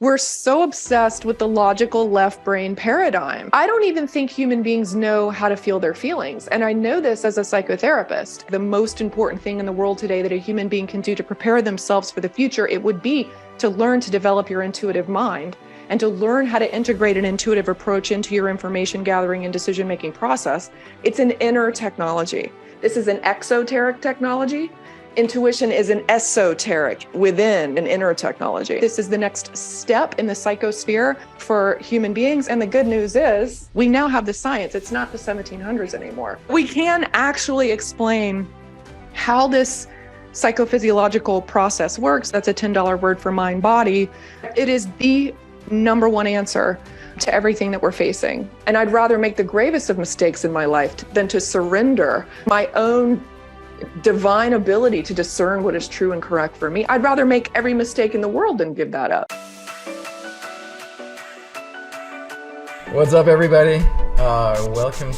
We're so obsessed with the logical left brain paradigm. I don't even think human beings know how to feel their feelings. And I know this as a psychotherapist. The most important thing in the world today that a human being can do to prepare themselves for the future, it would be to learn to develop your intuitive mind and to learn how to integrate an intuitive approach into your information gathering and decision-making process. It's an inner technology. This is an exoteric technology. Intuition is an esoteric within an inner technology. This is the next step in the psychosphere for human beings. And the good news is we now have the science. It's not the 1700s anymore. We can actually explain how this psychophysiological process works. That's a $10 word for mind body. It is the number one answer to everything that we're facing. And I'd rather make the gravest of mistakes in my life than to surrender my own divine ability to discern what is true and correct for me. I'd rather make every mistake in the world than give that up. What's up, everybody? Welcome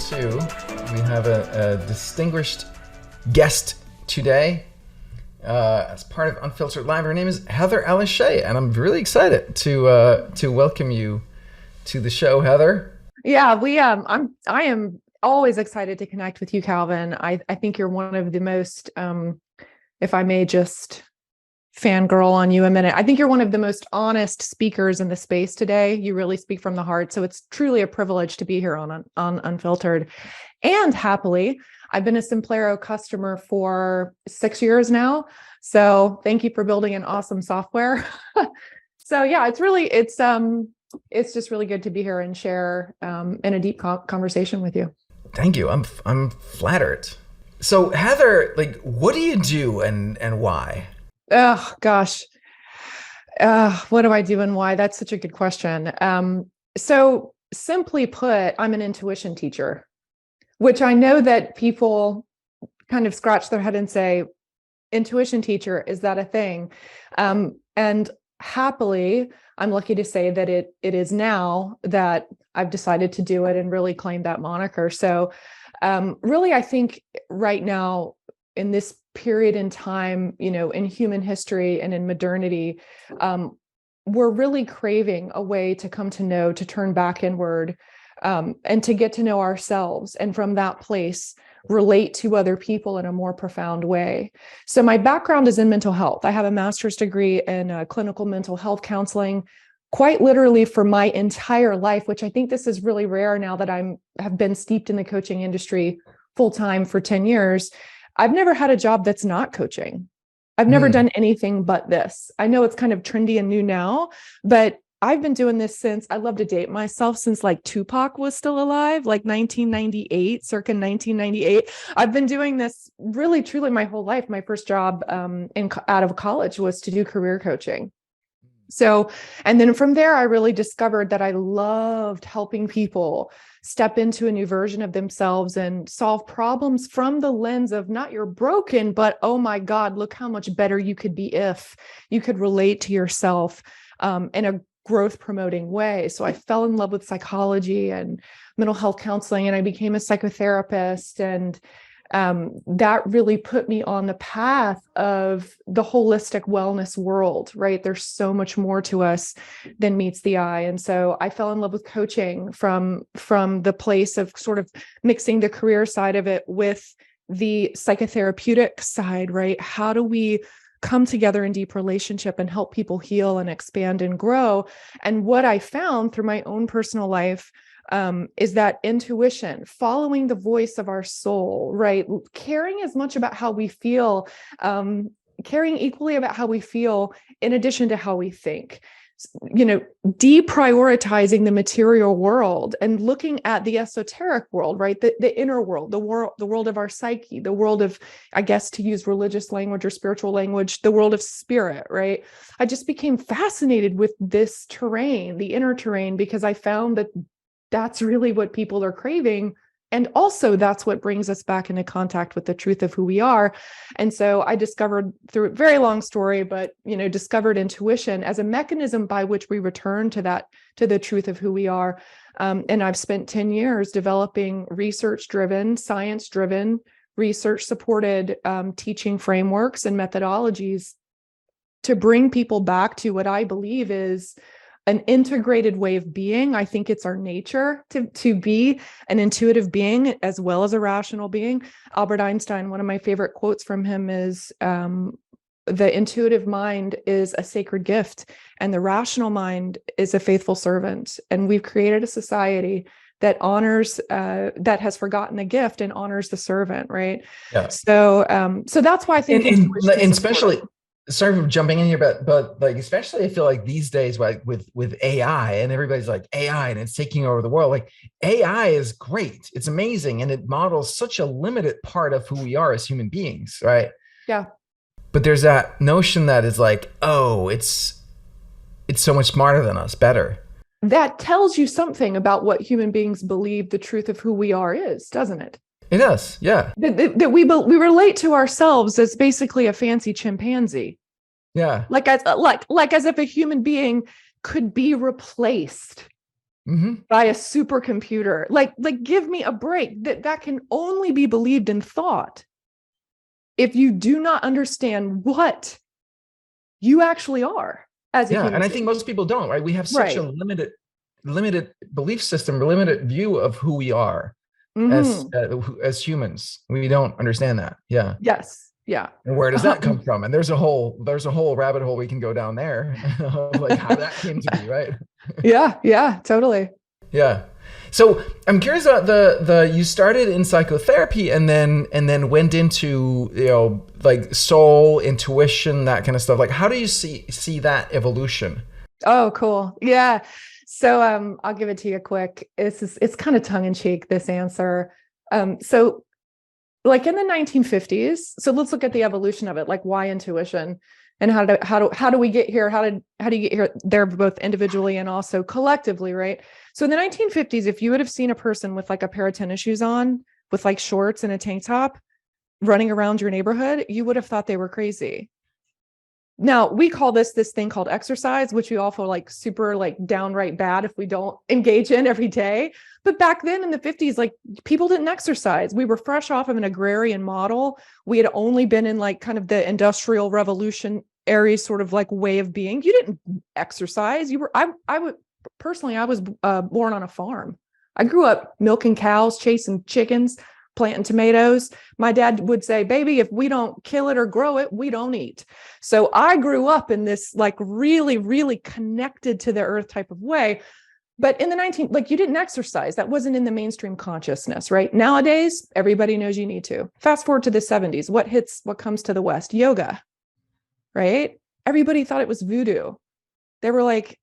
we have a distinguished guest today as part of Unfiltered Live. Her name is Heather Alice Shea, and I'm really excited to welcome you to the show, Heather. Yeah, I am always excited to connect with you, Calvin. I think you're one of the most, if I may just fangirl on you a minute, I think you're one of the most honest speakers in the space today. You really speak from the heart. So it's truly a privilege to be here on Unfiltered. And happily, I've been a Simplero customer for 6 years now. So thank you for building an awesome software. So yeah, it's just really good to be here and share in a deep conversation with you. Thank you. I'm flattered. So Heather, what do you do and why? Oh gosh. What do I do and why? That's such a good question. So simply put, I'm an intuition teacher, which I know that people kind of scratch their head and say, intuition teacher, is that a thing? And happily, I'm lucky to say that it is now that I've decided to do it and really claim that moniker. So really, I think right now in this period in time, in human history and in modernity, we're really craving a way to come to know, to turn back inward, and to get to know ourselves. And from that place, relate to other people in a more profound way. So my background is in mental health. I have a master's degree in clinical mental health counseling, quite literally for my entire life, which I think this is really rare now that have been steeped in the coaching industry full-time for 10 years. I've never had a job that's not coaching. I've never done anything but this. I know it's kind of trendy and new now, but I've been doing this since, I love to date myself, since Tupac was still alive, 1998, circa 1998. I've been doing this really, truly my whole life. My first job out of college was to do career coaching. So, and then from there, I really discovered that I loved helping people step into a new version of themselves and solve problems from the lens of not you're broken, but oh my God, look how much better you could be if you could relate to yourself in a growth promoting way. So I fell in love with psychology and mental health counseling, and I became a psychotherapist. And that really put me on the path of the holistic wellness world, right? There's so much more to us than meets the eye. And so I fell in love with coaching from the place of sort of mixing the career side of it with the psychotherapeutic side, right? How do we come together in deep relationship and help people heal and expand and grow? And what I found through my own personal life is that intuition, following the voice of our soul, right? Caring as much about how we feel, caring equally about how we feel in addition to how we think, deprioritizing the material world and looking at the esoteric world, right? The inner world, the world of our psyche, the world of, I guess, to use religious language or spiritual language, the world of spirit, right? I just became fascinated with this terrain, the inner terrain, because I found that that's really what people are craving. And also that's what brings us back into contact with the truth of who we are. And so I discovered, through a very long story, but, discovered intuition as a mechanism by which we return to the truth of who we are. And I've spent 10 years developing research-driven, science-driven, research-supported teaching frameworks and methodologies to bring people back to what I believe is an integrated way of being. I think it's our nature to be an intuitive being as well as a rational being. Albert Einstein, one of my favorite quotes from him is, the intuitive mind is a sacred gift and the rational mind is a faithful servant. And we've created a society that honors, that has forgotten the gift and honors the servant, right? Yeah. So that's why I think and intuition is especially, important. sorry for jumping in here, but like, especially I feel like these days, like with AI, and everybody's like AI and it's taking over the world. Like, AI is great, it's amazing, and it models such a limited part of who we are as human beings, right? Yeah. But there's that notion that is like, oh, it's so much smarter than us, better. That tells you something about what human beings believe the truth of who we are is, doesn't it? It does, yeah. That we relate to ourselves as basically a fancy chimpanzee. Yeah. Like as if a human being could be replaced by a supercomputer. Like give me a break. That can only be believed in thought. If you do not understand what you actually are as a human And I being. think most people don't, right? We have such a limited belief system, limited view of who we are as humans. We don't understand that. Yeah. Yes. Yeah. And where does that come from? And there's a whole rabbit hole we can go down there of like how that came to be, right? Yeah, totally. Yeah. So I'm curious about the you started in psychotherapy and then went into, like soul, intuition, that kind of stuff. Like, how do you see that evolution? Oh, cool. Yeah. So I'll give it to you quick. It's kind of tongue in cheek, this answer. So like in the 1950s, so let's look at the evolution of it, like why intuition and how do we get here? How do you get here there both individually and also collectively, right? So in the 1950s, if you would have seen a person with like a pair of tennis shoes on, with like shorts and a tank top running around your neighborhood, you would have thought they were crazy. Now we call this thing called exercise, which we all feel like super like downright bad if we don't engage in every day. But back then in the 50s, like people didn't exercise. We were fresh off of an agrarian model. We had only been in like kind of the industrial revolutionary sort of like way of being. You didn't exercise. I would personally, I was born on a farm. I grew up milking cows, chasing chickens, planting tomatoes. My dad would say, baby, if we don't kill it or grow it, we don't eat. So I grew up in this like really, really connected to the earth type of way. But in the like you didn't exercise. That wasn't in the mainstream consciousness, right? Nowadays, everybody knows you need to. Fast forward to the 70s. What comes to the West? Yoga, right? Everybody thought it was voodoo. They were like,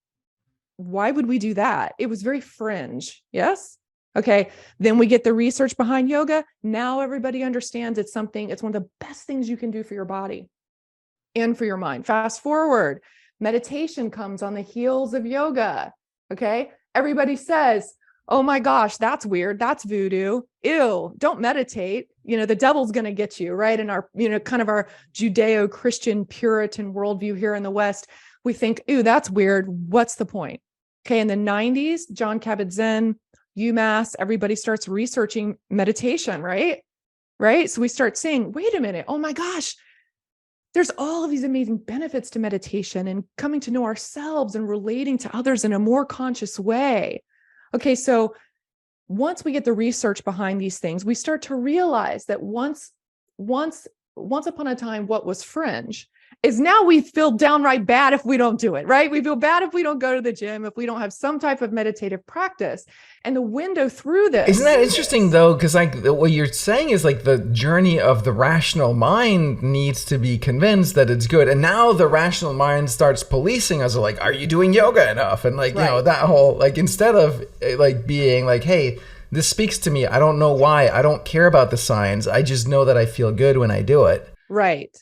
why would we do that? It was very fringe. Yes. Okay. Then we get the research behind yoga. Now everybody understands it's one of the best things you can do for your body and for your mind. Fast forward, meditation comes on the heels of yoga. Okay. Everybody says, oh my gosh, that's weird. That's voodoo. Ew, don't meditate. The devil's going to get you, right? In our, kind of our Judeo-Christian Puritan worldview here in the West, we think, ew, that's weird. What's the point? Okay. In the 90s, Jon Kabat-Zinn, UMass, everybody starts researching meditation, right? Right. So we start saying, wait a minute. Oh my gosh, there's all of these amazing benefits to meditation and coming to know ourselves and relating to others in a more conscious way. Okay. So once we get the research behind these things, we start to realize that once upon a time, what was fringe is now we feel downright bad if we don't do it, right? We feel bad if we don't go to the gym, if we don't have some type of meditative practice. And the window through this. Isn't that interesting though? Because like what you're saying is like the journey of the rational mind needs to be convinced that it's good. And now the rational mind starts policing us like, are you doing yoga enough? And like, right. That whole, like, instead of like being like, hey, this speaks to me. I don't know why. I don't care about the science. I just know that I feel good when I do it. Right.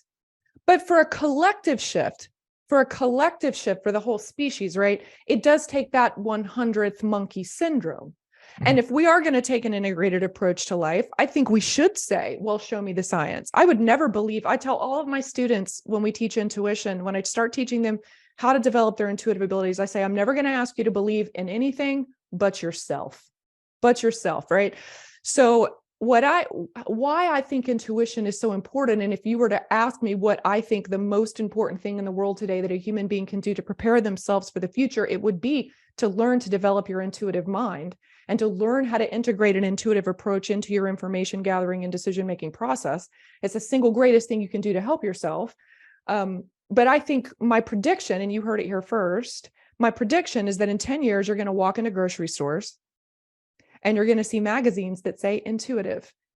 But for a collective shift for the whole species, right? It does take that 100th monkey syndrome. Mm-hmm. And if we are going to take an integrated approach to life, I think we should say, well, show me the science. I would never believe, I tell all of my students when we teach intuition, when I start teaching them how to develop their intuitive abilities, I say, I'm never going to ask you to believe in anything but yourself, right? So why I think intuition is so important. And if you were to ask me what I think the most important thing in the world today that a human being can do to prepare themselves for the future, it would be to learn to develop your intuitive mind and to learn how to integrate an intuitive approach into your information gathering and decision-making process. It's the single greatest thing you can do to help yourself. But I think my prediction, and you heard it here first, my prediction is that in 10 years, you're going to walk into grocery stores and you're going to see magazines that say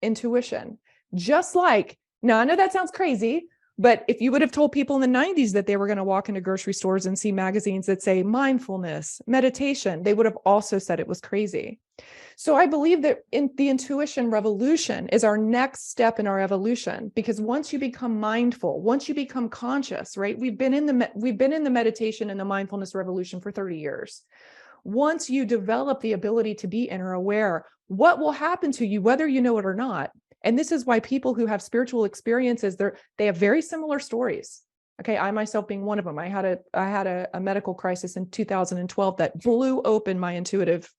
intuition, just like, now I know that sounds crazy, but if you would have told people in the 90s that they were going to walk into grocery stores and see magazines that say mindfulness, meditation, they would have also said it was crazy. So I believe that the intuition revolution is our next step in our evolution, because once you become mindful, once you become conscious, right? We've been in the meditation and the mindfulness revolution for 30 years. Once you develop the ability to be inner aware, what will happen to you, whether you know it or not? And this is why people who have spiritual experiences, they have very similar stories. Okay, I myself being one of them. I had a medical crisis in 2012 that blew open my intuitive,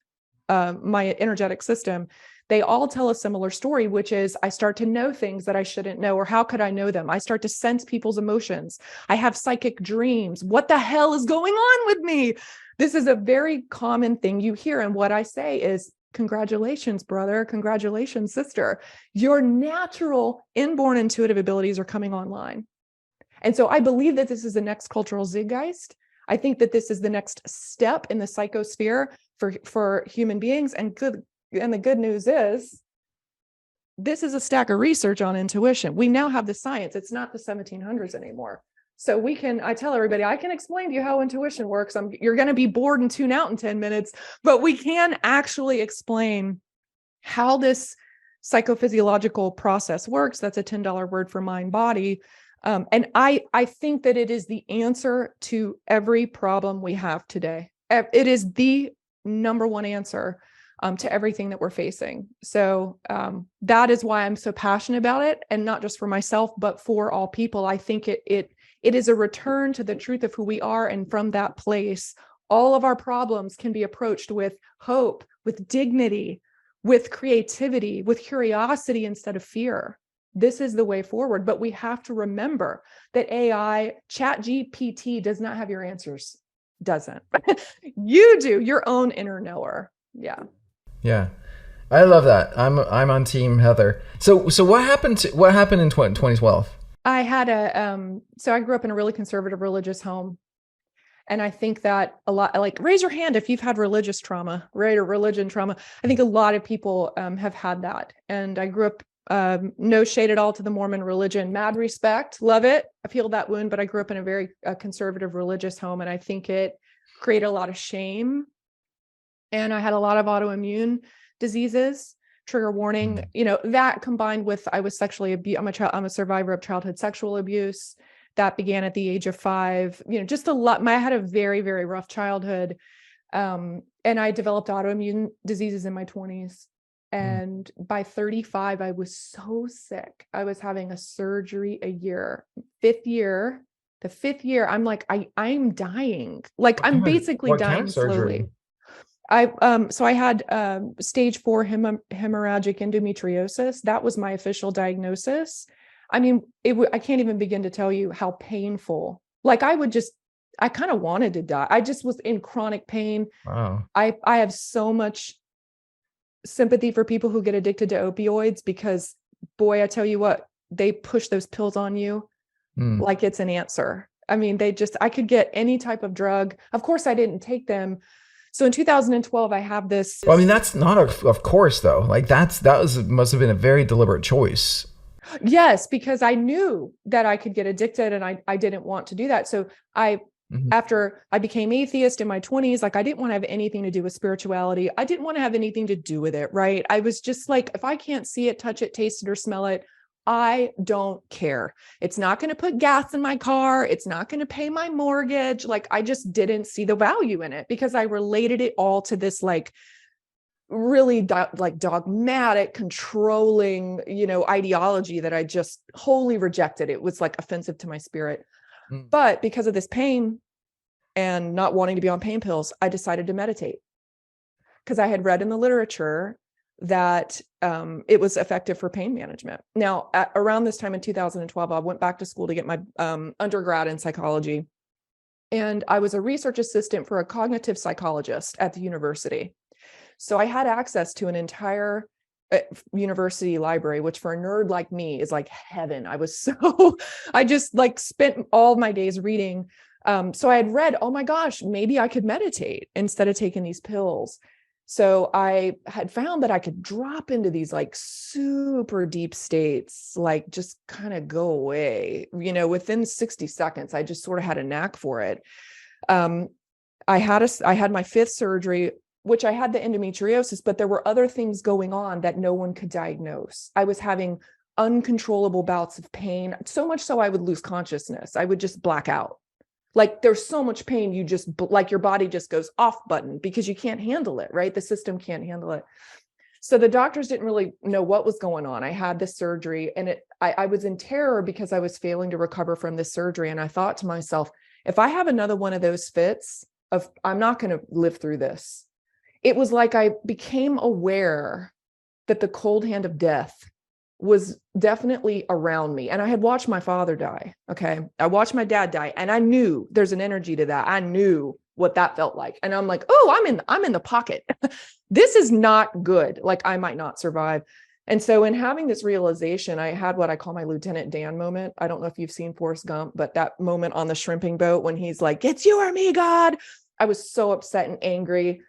my energetic system. They all tell a similar story, which is I start to know things that I shouldn't know, or how could I know them? I start to sense people's emotions. I have psychic dreams. What the hell is going on with me? This is a very common thing you hear. And what I say is, congratulations, brother. Congratulations, sister. Your natural inborn intuitive abilities are coming online. And so I believe that this is the next cultural zeitgeist. I think that this is the next step in the psychosphere for human beings. And the good news is, this is a stack of research on intuition. We now have the science. It's not the 1700s anymore. So I tell everybody, I can explain to you how intuition works. You're going to be bored and tune out in 10 minutes, but we can actually explain how this psychophysiological process works. That's a $10 word for mind body. And I think that it is the answer to every problem we have today. It is the number one answer to everything that we're facing. So that is why I'm so passionate about it, and not just for myself, but for all people. I think it is a return to the truth of who we are. And from that place, all of our problems can be approached with hope, with dignity, with creativity, with curiosity instead of fear. This is the way forward. But we have to remember that AI, ChatGPT, does not have your answers. Doesn't. You do, your own inner knower. Yeah. Yeah. I love that. I'm on team Heather. So what happened in 2012? I had so I grew up in a really conservative religious home. And I think that a lot, like, raise your hand if you've had religious trauma, right? Or religion trauma. I think a lot of people have had that. And I grew up, no shade at all to the Mormon religion, mad respect, love it. I healed that wound, but I grew up in a very conservative religious home. And I think it created a lot of shame. And I had a lot of autoimmune diseases. Trigger warning, that combined with I was sexually abused. I'm a survivor of childhood sexual abuse that began at the age of 5. Just a lot. I had a very, very rough childhood, and I developed autoimmune diseases in my 20s. And by 35, I was so sick. I was having a surgery a year. The fifth year, I'm like, I'm dying. Like, I'm basically dying slowly. So I had stage 4 hemorrhagic endometriosis. That was my official diagnosis. I mean, I can't even begin to tell you how painful. Like, I kind of wanted to die. I just was in chronic pain. Wow. I have so much sympathy for people who get addicted to opioids, because, boy, I tell you what, they push those pills on you like it's an answer. I mean, I could get any type of drug. Of course, I didn't take them. So in 2012, I have this. Well, I mean, that's not of course though. Like must have been a very deliberate choice. Yes, because I knew that I could get addicted, and I didn't want to do that. So after I became atheist in my 20s, like, I didn't want to have anything to do with spirituality. I didn't want to have anything to do with it. Right. I was just like, if I can't see it, touch it, taste it, or smell it, I don't care. It's not going to put gas in my car. It's not going to pay my mortgage. Like, I just didn't see the value in it, because I related it all to this, like, really dogmatic, controlling, ideology that I just wholly rejected. It was like offensive to my spirit. But because of this pain and not wanting to be on pain pills, I decided to meditate, because I had read in the literature that it was effective for pain management. Now, around this time in 2012, I went back to school to get my undergrad in psychology. And I was a research assistant for a cognitive psychologist at the university. So I had access to an entire university library, which for a nerd like me is like heaven. I just like spent all my days reading. So I had read, oh my gosh, maybe I could meditate instead of taking these pills. So I had found that I could drop into these like super deep states, like just kind of go away, within 60 seconds. I just sort of had a knack for it. I had my fifth surgery, which I had the endometriosis, but there were other things going on that no one could diagnose. I was having uncontrollable bouts of pain, so much so I would lose consciousness. I would just black out. Like there's so much pain, you just like your body just goes off button because you can't handle it, right? The system can't handle it. So the doctors didn't really know what was going on. I had this surgery and I was in terror because I was failing to recover from this surgery. And I thought to myself, if I have another one of those fits I'm not going to live through this. It was like I became aware that the cold hand of death was definitely around me. And I had watched my father die. Okay. I watched my dad die and I knew there's an energy to that. I knew what that felt like. And I'm like, oh, I'm in the pocket. This is not good. Like I might not survive. And so in having this realization, I had what I call my Lieutenant Dan moment. I don't know if you've seen Forrest Gump, but that moment on the shrimping boat when he's like, it's you or me, God. I was so upset and angry.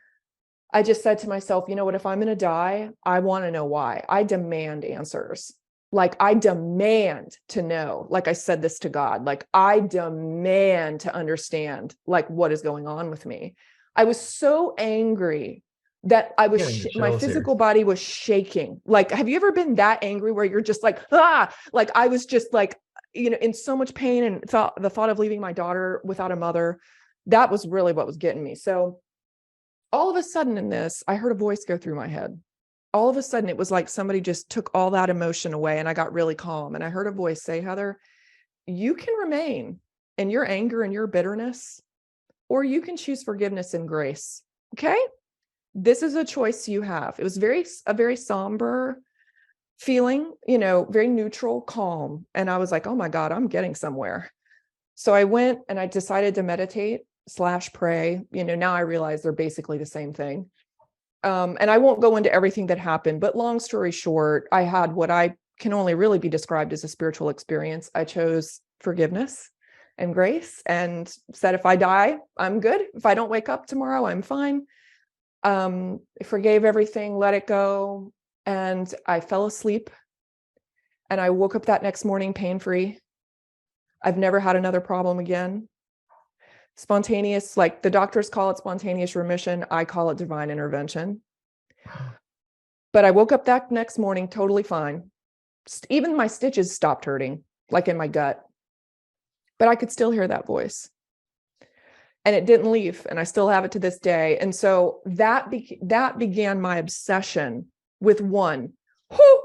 I just said to myself, you know what, if I'm going to die, I want to know why. I demand answers. Like I demand to know, like I said this to God, like I demand to understand like what is going on with me. I was so angry that I was, my physical body was shaking. Like, have you ever been that angry where you're just like, like I was just like, in so much pain and the thought of leaving my daughter without a mother, that was really what was getting me. So all of a sudden in this, I heard a voice go through my head. All of a sudden, it was like somebody just took all that emotion away and I got really calm. And I heard a voice say, Heather, you can remain in your anger and your bitterness, or you can choose forgiveness and grace. Okay. This is a choice you have. It was a very somber feeling, very neutral, calm. And I was like, oh my God, I'm getting somewhere. So I went and I decided to meditate / pray. Now I realize they're basically the same thing. And I won't go into everything that happened, but long story short, I had what I can only really be described as a spiritual experience. I chose forgiveness and grace and said, if I die, I'm good. If I don't wake up tomorrow, I'm fine. I forgave everything, let it go. And I fell asleep and I woke up that next morning pain-free. I've never had another problem again. Spontaneous, like the doctors call it spontaneous remission. I call it divine intervention. But I woke up that next morning totally fine. Even my stitches stopped hurting, like in my gut. But I could still hear that voice. And it didn't leave. And I still have it to this day. And so that began my obsession with one who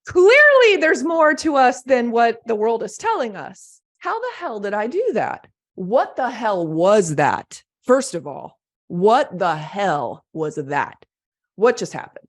clearly there's more to us than what the world is telling us. How the hell did I do that? What the hell was that? First of all, what the hell was that? What just happened?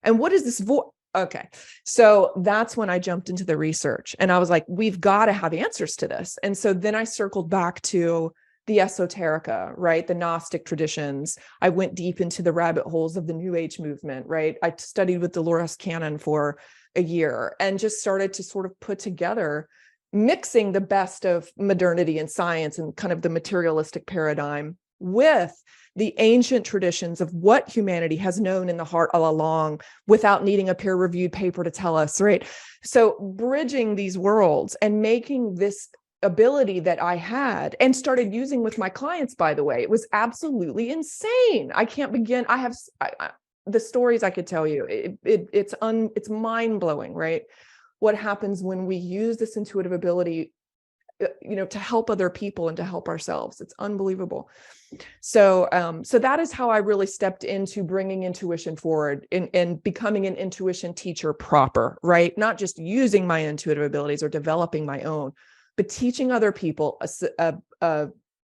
And what is this voice? Okay. So that's when I jumped into the research and I was like, we've got to have answers to this. And so then I circled back to the esoterica, right? The Gnostic traditions. I went deep into the rabbit holes of the New Age movement, right? I studied with Dolores Cannon for a year and just started to sort of put together mixing the best of modernity and science and kind of the materialistic paradigm with the ancient traditions of what humanity has known in the heart all along without needing a peer-reviewed paper to tell us, right? So bridging these worlds and making this ability that I had and started using with my clients, by the way, it was absolutely insane. I can't begin. The stories I could tell you, it's mind-blowing, right? What happens when we use this intuitive ability, to help other people and to help ourselves. It's unbelievable. So that is how I really stepped into bringing intuition forward and becoming an intuition teacher proper, right? Not just using my intuitive abilities or developing my own, but teaching other people a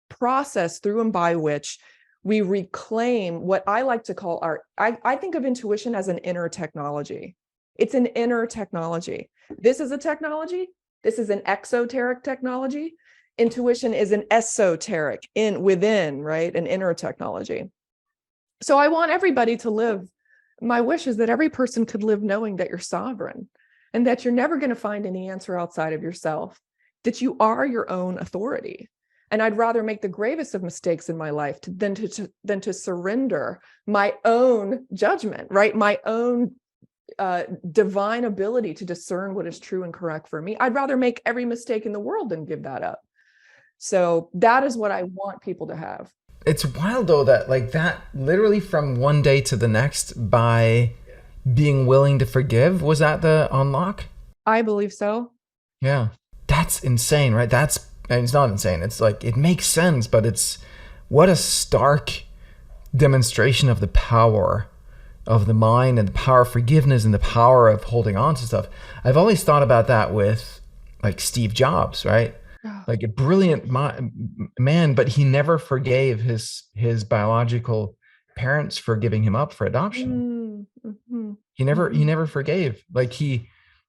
process through and by which We reclaim what I like to call I think of intuition as an inner technology. It's an inner technology. This is a technology. This is an exoteric technology. Intuition is an esoteric within, right? An inner technology. So I want everybody to live. My wish is that every person could live knowing that you're sovereign and that you're never going to find any answer outside of yourself, that you are your own authority. And I'd rather make the gravest of mistakes in my life than to surrender my own judgment, right? My own divine ability to discern what is true and correct for me. I'd rather make every mistake in the world than give that up. So that is what I want people to have. It's wild though that like that literally from one day to the next by being willing to forgive, was that the unlock? I believe so. Yeah. That's insane, right? It's not insane. It's like, it makes sense, but it's what a stark demonstration of the power of the mind and the power of forgiveness and the power of holding on to stuff. I've always thought about that with like Steve Jobs, right? Like a brilliant man, but he never forgave his biological parents for giving him up for adoption. Mm-hmm. He never forgave. Like he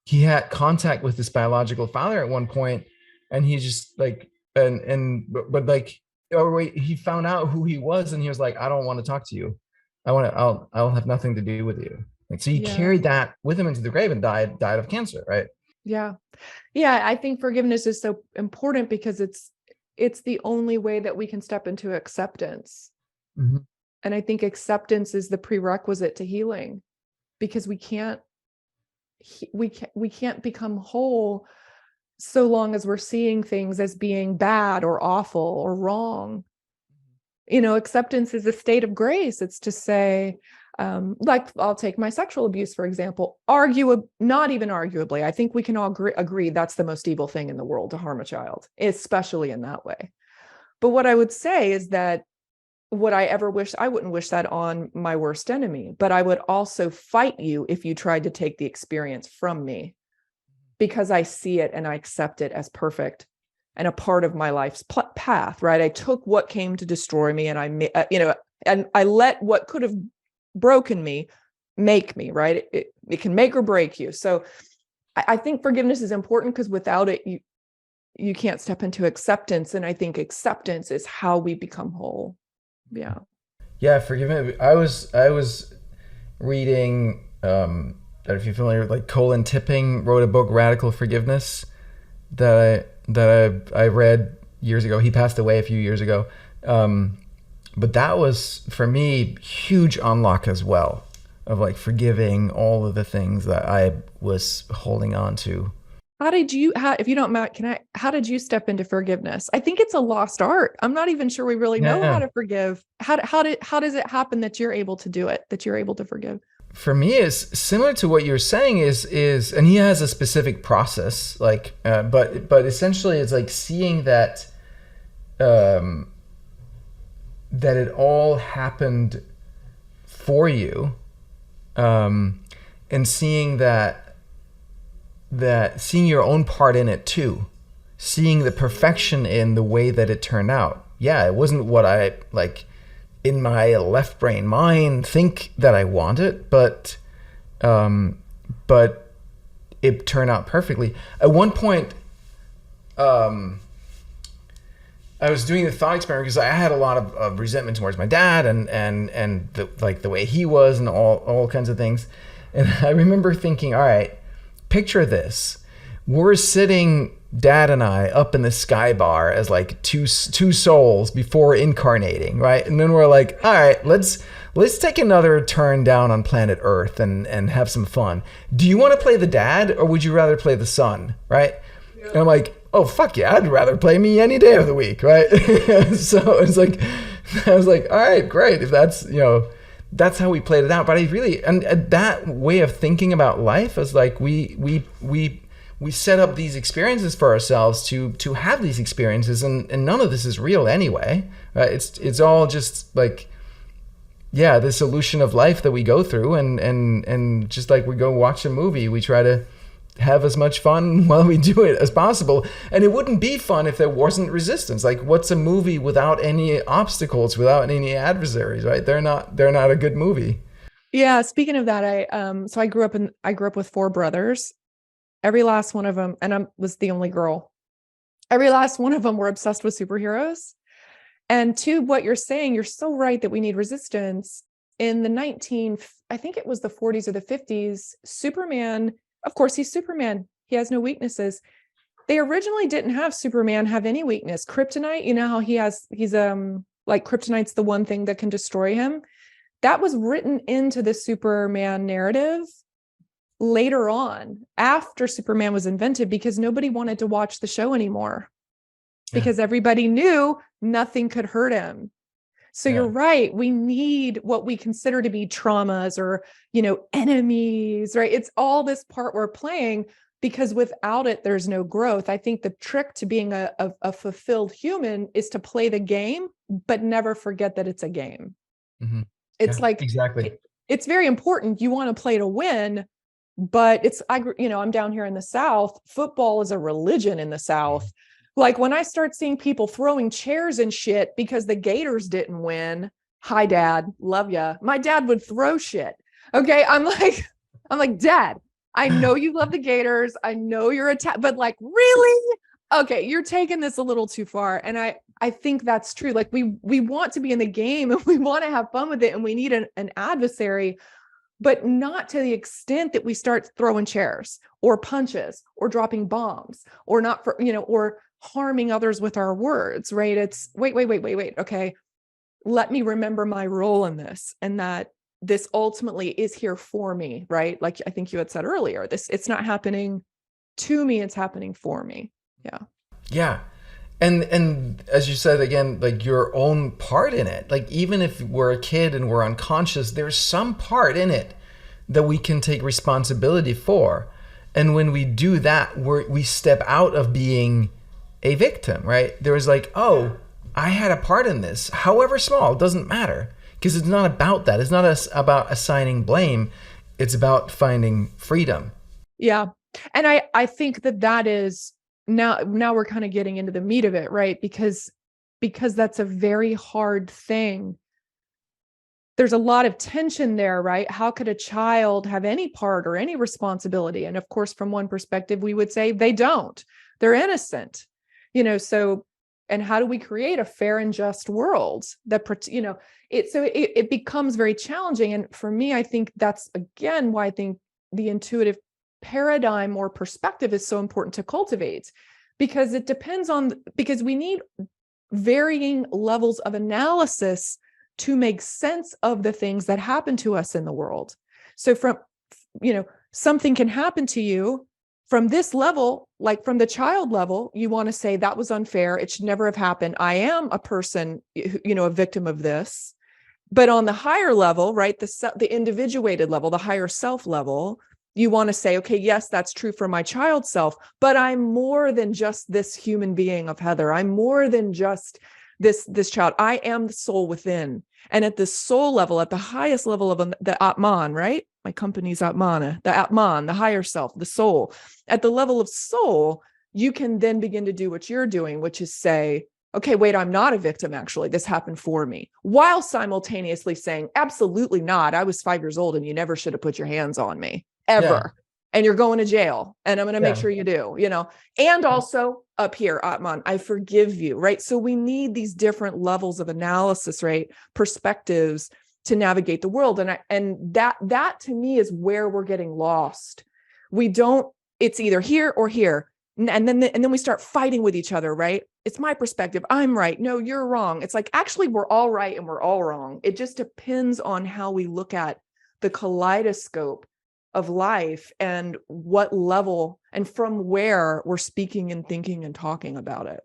had contact with his biological father at one point, and he just like but like, oh wait, he found out who he was, and he was like, I don't want to talk to you. I'll have nothing to do with you. Like, so he carried that with him into the grave and died of cancer, right? Yeah. I think forgiveness is so important because it's the only way that we can step into acceptance. Mm-hmm. And I think acceptance is the prerequisite to healing, because we can't become whole so long as we're seeing things as being bad or awful or wrong. Acceptance is a state of grace. It's to say, like I'll take my sexual abuse, for example, not even arguably, I think we can all agree that's the most evil thing in the world, to harm a child, especially in that way. But what I would say is that I wouldn't wish that on my worst enemy, but I would also fight you if you tried to take the experience from me, because I see it and I accept it as perfect and a part of my life's path, right? I took what came to destroy me and and I let what could have broken me make me, right? It can make or break you. So I think forgiveness is important, because without it, you can't step into acceptance. And I think acceptance is how we become whole. Yeah, forgiveness. I was reading, I don't know if you're familiar with, like, Colin Tipping wrote a book, Radical Forgiveness, that I read years ago. He passed away a few years ago. But that was, for me, huge unlock as well, of like forgiving all of the things that I was holding on to. If you don't mind, how did you step into forgiveness? I think it's a lost art. I'm not even sure we really know how to forgive. How does it happen that you're able to do it, that you're able to forgive? For me, is similar to what you're saying is, and he has a specific process, like, but essentially it's like seeing that, that it all happened for you, and seeing seeing your own part in it too, seeing the perfection in the way that it turned out. Yeah, it wasn't what I, like, in my left brain mind think that I wanted, but it turned out perfectly. At one point, I was doing the thought experiment because I had a lot of resentment towards my dad and the way he was and all kinds of things. And I remember thinking, all right, picture this. We're sitting, Dad and I, up in the sky bar as like two souls before incarnating, right? And then we're like, all right, let's take another turn down on planet Earth and have some fun. Do you want to play the dad, or would you rather play the son, right? Yeah. And I'm like, oh, fuck yeah, I'd rather play me any day of the week, right? So it's like, I was like, all right, great. If that's, that's how we played it out. But I really, and that way of thinking about life is like, we set up these experiences for ourselves to have these experiences, and none of this is real anyway, right? It's all just like, yeah, this illusion of life that we go through, and just like we go watch a movie, we try to have as much fun while we do it as possible. And it wouldn't be fun if there wasn't resistance. Like, what's a movie without any obstacles, without any adversaries, right? They're not a good movie. Yeah, speaking of that, I grew up with four brothers. Every last one of them, and I was the only girl. Every last one of them were obsessed with superheroes. And to what you're saying, you're so right that we need resistance. In I think it was the 40s or the 50s, Superman, of course, he's Superman. He has no weaknesses. They originally didn't have Superman have any weakness. Kryptonite, you know how he's like kryptonite's the one thing that can destroy him. That was written into the Superman narrative later on, after Superman was invented, because nobody wanted to watch the show anymore. Because everybody knew nothing could hurt him. So you're right. We need what we consider to be traumas or, enemies, right? It's all this part we're playing, because without it, there's no growth. I think the trick to being a fulfilled human is to play the game, but never forget that it's a game. Mm-hmm. It's exactly. It's very important. You want to play to win, but I'm down here in the South. Football is a religion in the South. Mm-hmm. Like, when I start seeing people throwing chairs and shit because the Gators didn't win. Hi, Dad. Love ya. My dad would throw shit. Okay. I'm like, Dad, I know you love the Gators. I know you're but like, really? Okay. You're taking this a little too far. And I think that's true. Like, we want to be in the game and we want to have fun with it. And we need an adversary, but not to the extent that we start throwing chairs or punches or dropping bombs or or harming others with our words, right? It's wait. Okay. Let me remember my role in this, and that this ultimately is here for me, right? Like I think you had said earlier, it's not happening to me, it's happening for me. Yeah. Yeah. And as you said, again, like your own part in it, like even if we're a kid and we're unconscious, there's some part in it that we can take responsibility for. And when we do that, we step out of being a victim, right? There is like, oh, I had a part in this, however small, it doesn't matter, because it's not about that. It's not about assigning blame. It's about finding freedom. Yeah. And I think that is now we're kind of getting into the meat of it, right? Because that's a very hard thing. There's a lot of tension there, right? How could a child have any part or any responsibility? And of course, from one perspective, we would say they don't. They're innocent. And how do we create a fair and just world that, it becomes very challenging. And for me, I think that's, again, why I think the intuitive paradigm or perspective is so important to cultivate, because because we need varying levels of analysis to make sense of the things that happen to us in the world. So something can happen to you from this level, like from the child level, you want to say that was unfair. It should never have happened. I am a person, a victim of this. But on the higher level, right, the individuated level, the higher self level, you want to say, okay, yes, that's true for my child self, but I'm more than just this human being of Heather. I'm more than just this child. I am the soul within. And at the soul level, at the highest level of the Atman, right? My company's Atmana, the Atman, the higher self, the soul. At the level of soul, you can then begin to do what you're doing, which is say, okay, wait, I'm not a victim, actually. This happened for me. While simultaneously saying, absolutely not. I was 5 years old and you never should have put your hands on me, ever. Yeah. And you're going to jail. And I'm going to make sure you do, and also up here, Atman, I forgive you, right? So we need these different levels of analysis, right? Perspectives to navigate the world. And that to me is where we're getting lost. It's either here or here. And then we start fighting with each other, right? It's my perspective. I'm right. No, you're wrong. It's like, actually, we're all right and we're all wrong. It just depends on how we look at the kaleidoscope of life and what level and from where we're speaking and thinking and talking about it.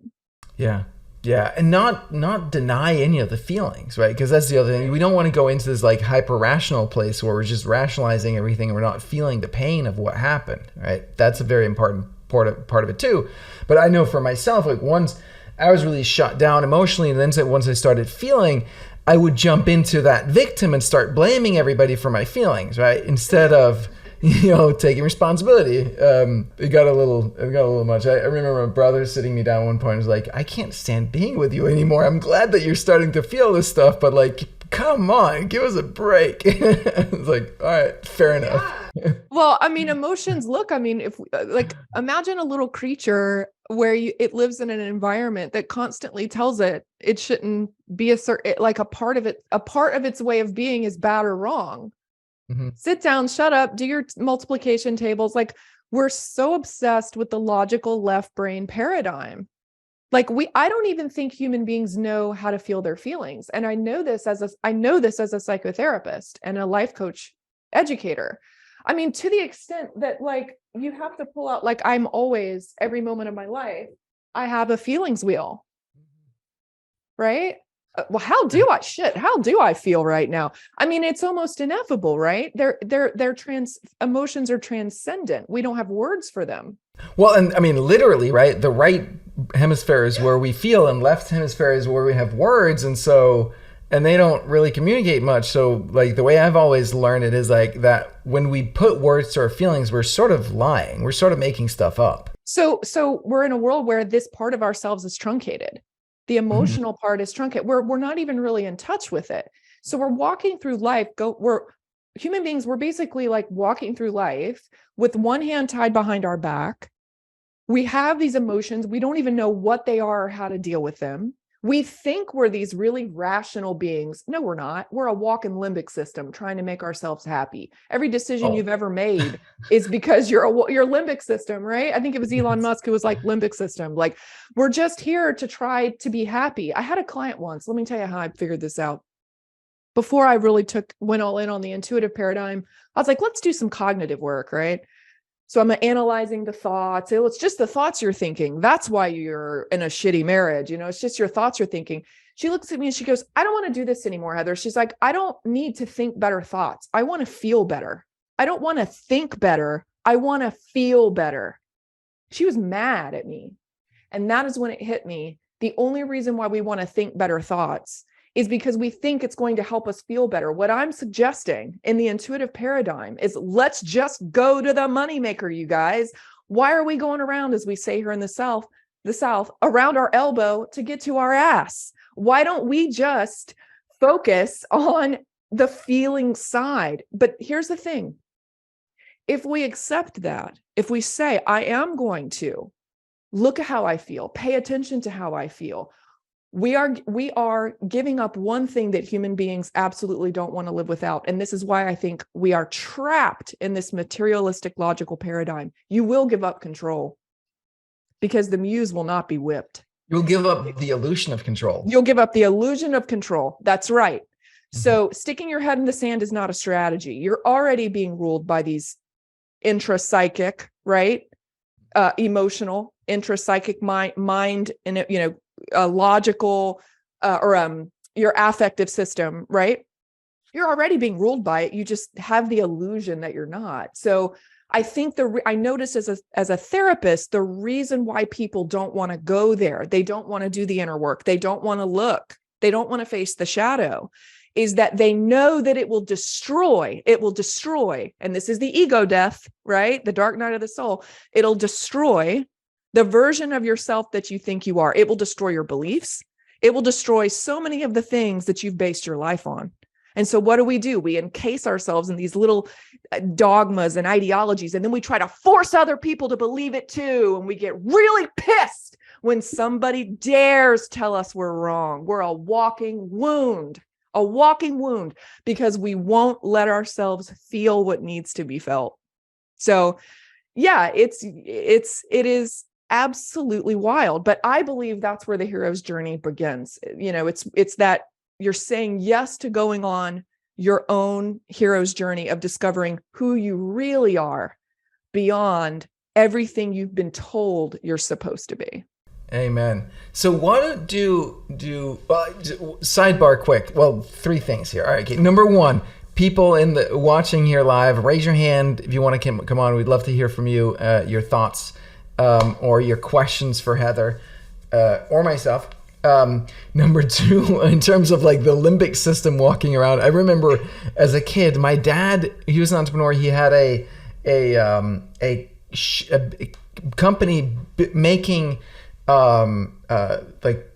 Yeah. Yeah. And not deny any of the feelings, right? Because that's the other thing. We don't want to go into this like hyper rational place where we're just rationalizing everything and we're not feeling the pain of what happened, right? That's a very important part of it too. But I know for myself, like once I was really shut down emotionally, and then once I started feeling, I would jump into that victim and start blaming everybody for my feelings, right? Instead of taking responsibility. It got a little much. I remember my brother sitting me down one point and was like, I can't stand being with you anymore. I'm glad that you're starting to feel this stuff, but like, come on, give us a break. It's like, all right, fair enough. Yeah. Well, I mean, emotions, look, I mean, if like, imagine a little creature where it lives in an environment that constantly tells it shouldn't be a certain, like a part of its way of being is bad or wrong. Mm-hmm. Sit down, shut up, do your multiplication tables. Like, we're so obsessed with the logical left brain paradigm. Like I don't even think human beings know how to feel their feelings. And I know this as a psychotherapist and a life coach educator. I mean, to the extent that like you have to pull out, like I'm always, every moment of my life, I have a feelings wheel, right? Well, how do I feel right now? I mean, it's almost ineffable, right? Emotions are transcendent. We don't have words for them. Well, and I mean, literally, right? The right hemisphere is where we feel, and left hemisphere is where we have words. And they don't really communicate much. So like the way I've always learned it is like that when we put words to our feelings, we're sort of lying. We're sort of making stuff up. So we're in a world where this part of ourselves is truncated. The emotional part is truncated. We're not even really in touch with it. So we're walking through life. We're human beings. We're basically like walking through life with one hand tied behind our back. We have these emotions. We don't even know what they are or how to deal with them. We think we're these really rational beings. No, we're not. We're a walking limbic system trying to make ourselves happy. Every decision you've ever made is because your limbic system, right? I think it was Elon Musk who was like limbic system. Like, we're just here to try to be happy. I had a client once. Let me tell you how I figured this out. Before I really went all in on the intuitive paradigm, I was like, let's do some cognitive work, right? So I'm analyzing the thoughts. It's just the thoughts you're thinking. That's why you're in a shitty marriage. It's just your thoughts you're thinking. She looks at me and she goes, I don't want to do this anymore, Heather. She's like, I don't need to think better thoughts. I want to feel better. I don't want to think better. I want to feel better. She was mad at me. And that is when it hit me. The only reason why we want to think better thoughts is because we think it's going to help us feel better. What I'm suggesting in the intuitive paradigm is let's just go to the moneymaker, you guys. Why are we going around, as we say here in the South, around our elbow to get to our ass? Why don't we just focus on the feeling side? But here's the thing. If we accept that, if we say, I am going to look at how I feel, pay attention to how I feel, we are giving up one thing that human beings absolutely don't want to live without. And this is why I think we are trapped in this materialistic logical paradigm. You will give up control because the muse will not be whipped. You'll give up the illusion of control. You'll give up the illusion of control. That's right. So sticking your head in the sand is not a strategy. You're already being ruled by these intrapsychic, right? Emotional, intrapsychic mind, and logical or your affective system, right? You're already being ruled by it. You just have the illusion that you're not. So I think I notice as a therapist, the reason why people don't want to go there, they don't want to do the inner work, they don't want to look, they don't want to face the shadow, is that they know that it will destroy. And this is the ego death, right? The dark night of the soul. It'll destroy the version of yourself that you think you are. It will destroy your beliefs. It will destroy so many of the things that you've based your life on. And so what do? We encase ourselves in these little dogmas and ideologies, and then we try to force other people to believe it too. And we get really pissed when somebody dares tell us we're wrong. We're a walking wound, because we won't let ourselves feel what needs to be felt. So yeah, it is absolutely wild, but I believe that's where the hero's journey begins. It's that you're saying yes to going on your own hero's journey of discovering who you really are beyond everything you've been told you're supposed to be. Amen. So what do sidebar quick. Well, 3 things here. All right. Okay. Number 1, people watching here live, raise your hand if you want to come on. We'd love to hear from you, your thoughts or your questions for Heather or myself. Number 2, in terms of like the limbic system walking around, I remember as a kid, my dad, he was an entrepreneur. He had a company making like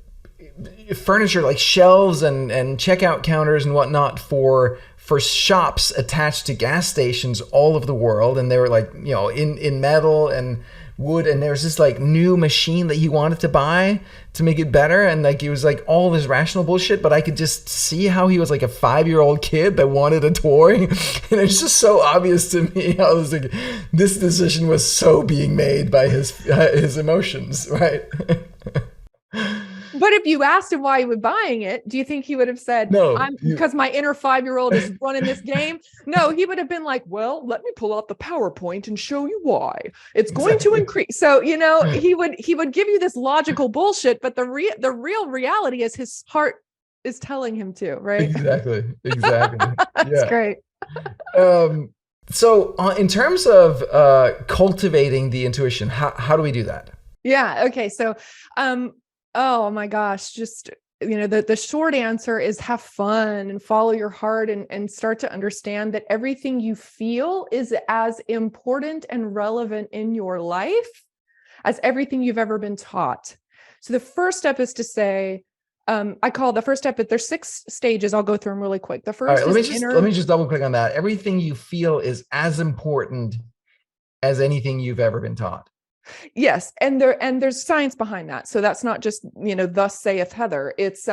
furniture, like shelves and checkout counters and whatnot for shops attached to gas stations all over the world, and they were like, you know, in metal and wood, and there was this like new machine that he wanted to buy to make it better, and like it was like all this rational bullshit, but I could just see how he was like a 5-year-old kid that wanted a toy. And it's just so obvious to me how it was like this decision was so being made by his emotions, right? But if you asked him why he was buying it, do you think he would have said, No, because my inner 5-year-old is running this game? No, he would have been like, well, let me pull out the PowerPoint and show you why it's going to increase. So, you know, he would give you this logical bullshit, but the real reality is his heart is telling him to, right? Exactly. That's great. So in terms of cultivating the intuition, how do we do that? Yeah. Okay. So, oh my gosh, just, you know, the short answer is have fun and follow your heart and start to understand that everything you feel is as important and relevant in your life as everything you've ever been taught. So the first step is to say, I call the first step, but there's 6 stages. I'll go through them really quick. The first All right, is let me just double click on that. Everything you feel is as important as anything you've ever been taught. Yes. And there's science behind that. So that's not just, you know, thus saith Heather. It's,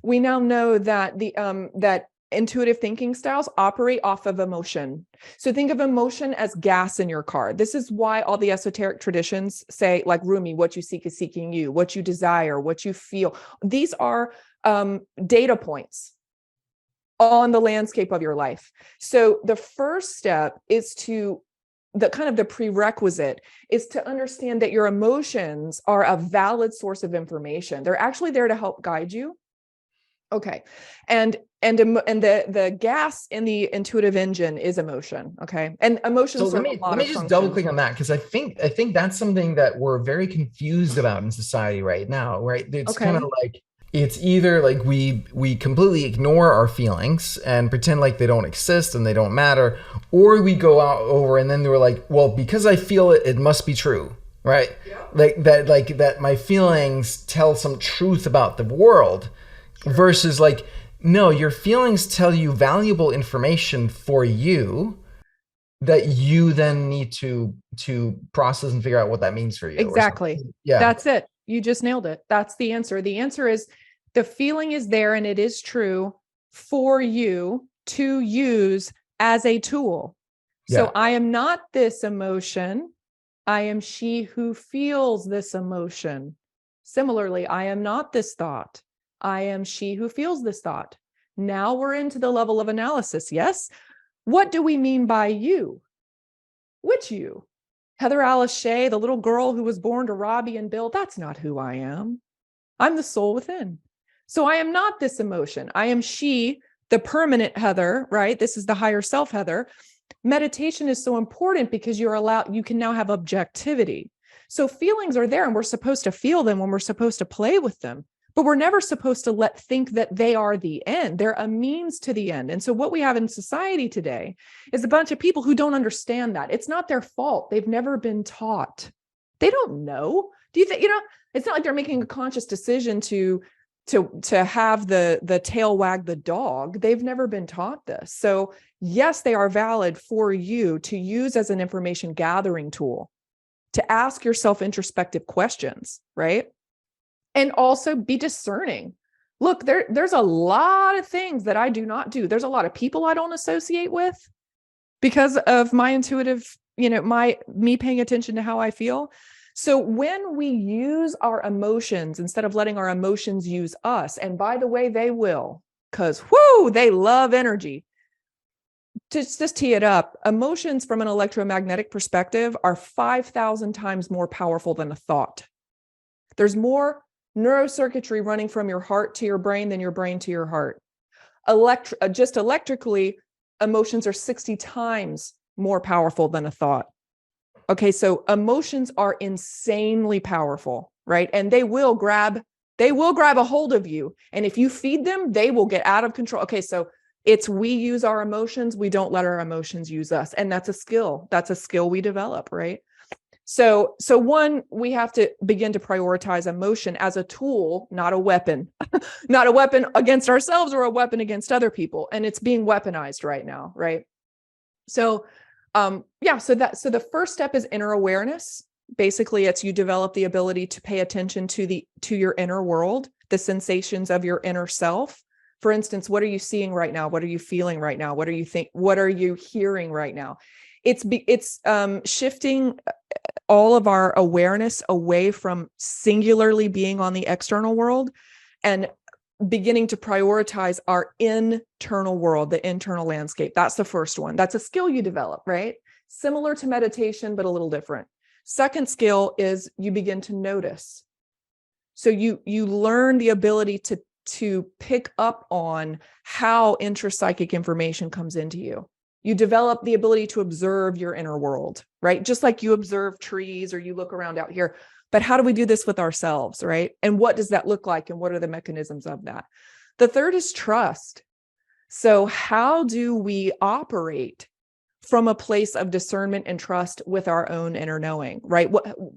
we now know that that intuitive thinking styles operate off of emotion. So think of emotion as gas in your car. This is why all the esoteric traditions say, like Rumi, what you seek is seeking you, what you desire, what you feel. These are data points on the landscape of your life. So the first step is the prerequisite is to understand that your emotions are a valid source of information. They're actually there to help guide you. Okay. And the gas in the intuitive engine is emotion. Okay. And emotions. So let me just double click on that, because I think that's something that we're very confused about in society right now, right? It's kind of like, it's either like we completely ignore our feelings and pretend like they don't exist and they don't matter, or we go out over and then we're like, well, because I feel it, it must be true, right? Yeah. Like that my feelings tell some truth about the world. Sure. Versus like, no, your feelings tell you valuable information for you that you then need to process and figure out what that means for you. Exactly. Yeah. That's it. You just nailed it. That's the answer. The answer is the feeling is there and it is true for you to use as a tool. Yeah. So I am not this emotion. I am she who feels this emotion. Similarly, I am not this thought. I am she who feels this thought. Now we're into the level of analysis. Yes. What do we mean by you? Which you? Heather Alice Shea, the little girl who was born to Robbie and Bill, that's not who I am. I'm the soul within. So I am not this emotion. I am she, the permanent Heather, right? This is the higher self Heather. Meditation is so important because you can now have objectivity. So feelings are there and we're supposed to feel them when we're supposed to play with them. But we're never supposed to think that they are the end. They're a means to the end. And so what we have in society today is a bunch of people who don't understand that. It's not their fault. They've never been taught. They don't know. Do you think, it's not like they're making a conscious decision to have the tail wag the dog. They've never been taught this. So yes, they are valid for you to use as an information gathering tool, to ask yourself introspective questions, right? And also be discerning. Look, there's a lot of things that I do not do. There's a lot of people I don't associate with because of my intuitive, me paying attention to how I feel. So when we use our emotions instead of letting our emotions use us, and by the way, they will, because they love energy. To just tee it up, emotions from an electromagnetic perspective are 5,000 times more powerful than a thought. There's more neurocircuitry running from your heart to your brain than your brain to your heart. Just electrically, emotions are 60 times more powerful than a thought. Okay, so emotions are insanely powerful, right? And they will grab a hold of you. And if you feed them, they will get out of control. Okay, so It's we use our emotions, we don't let our emotions use us. And that's a skill. That's a skill we develop, right? So one, we have to begin to prioritize emotion as a tool, not a weapon, not a weapon against ourselves or a weapon against other people. And it's being weaponized right now, right? So so the first step is inner awareness. Basically, it's you develop the ability to pay attention to your inner world, the sensations of your inner self. For instance, what are you seeing right now? What are you feeling right now? What are you hearing right now? It's shifting all of our awareness away from singularly being on the external world and beginning to prioritize our internal world, the internal landscape. That's the first one. That's a skill you develop, right? Similar to meditation, but a little different. Second skill is you begin to notice. So you learn the ability to pick up on how intrapsychic information comes into you. You develop the ability to observe your inner world, right? Just like you observe trees or you look around out here. But how do we do this with ourselves, right? And what does that look like? And what are the mechanisms of that? The third is trust. So how do we operate from a place of discernment and trust with our own inner knowing, right?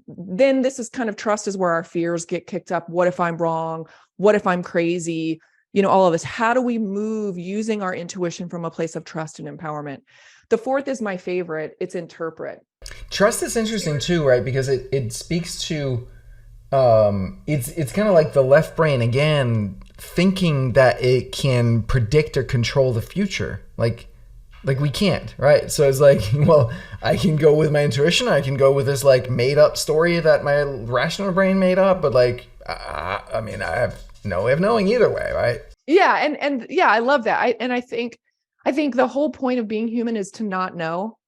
Then this is kind of trust is where our fears get kicked up. What if I'm wrong? What if I'm crazy? All of this. How do we move using our intuition from a place of trust and empowerment? The fourth is my favorite. It's interpret. Trust is interesting too, right? Because it speaks to it's kind of like the left brain again, thinking that it can predict or control the future. Like we can't, right? So it's like, well, I can go with my intuition. I can go with this like made up story that my rational brain made up. But like, I have no way of knowing either way, right? Yeah, and yeah, I love that. I think the whole point of being human is to not know.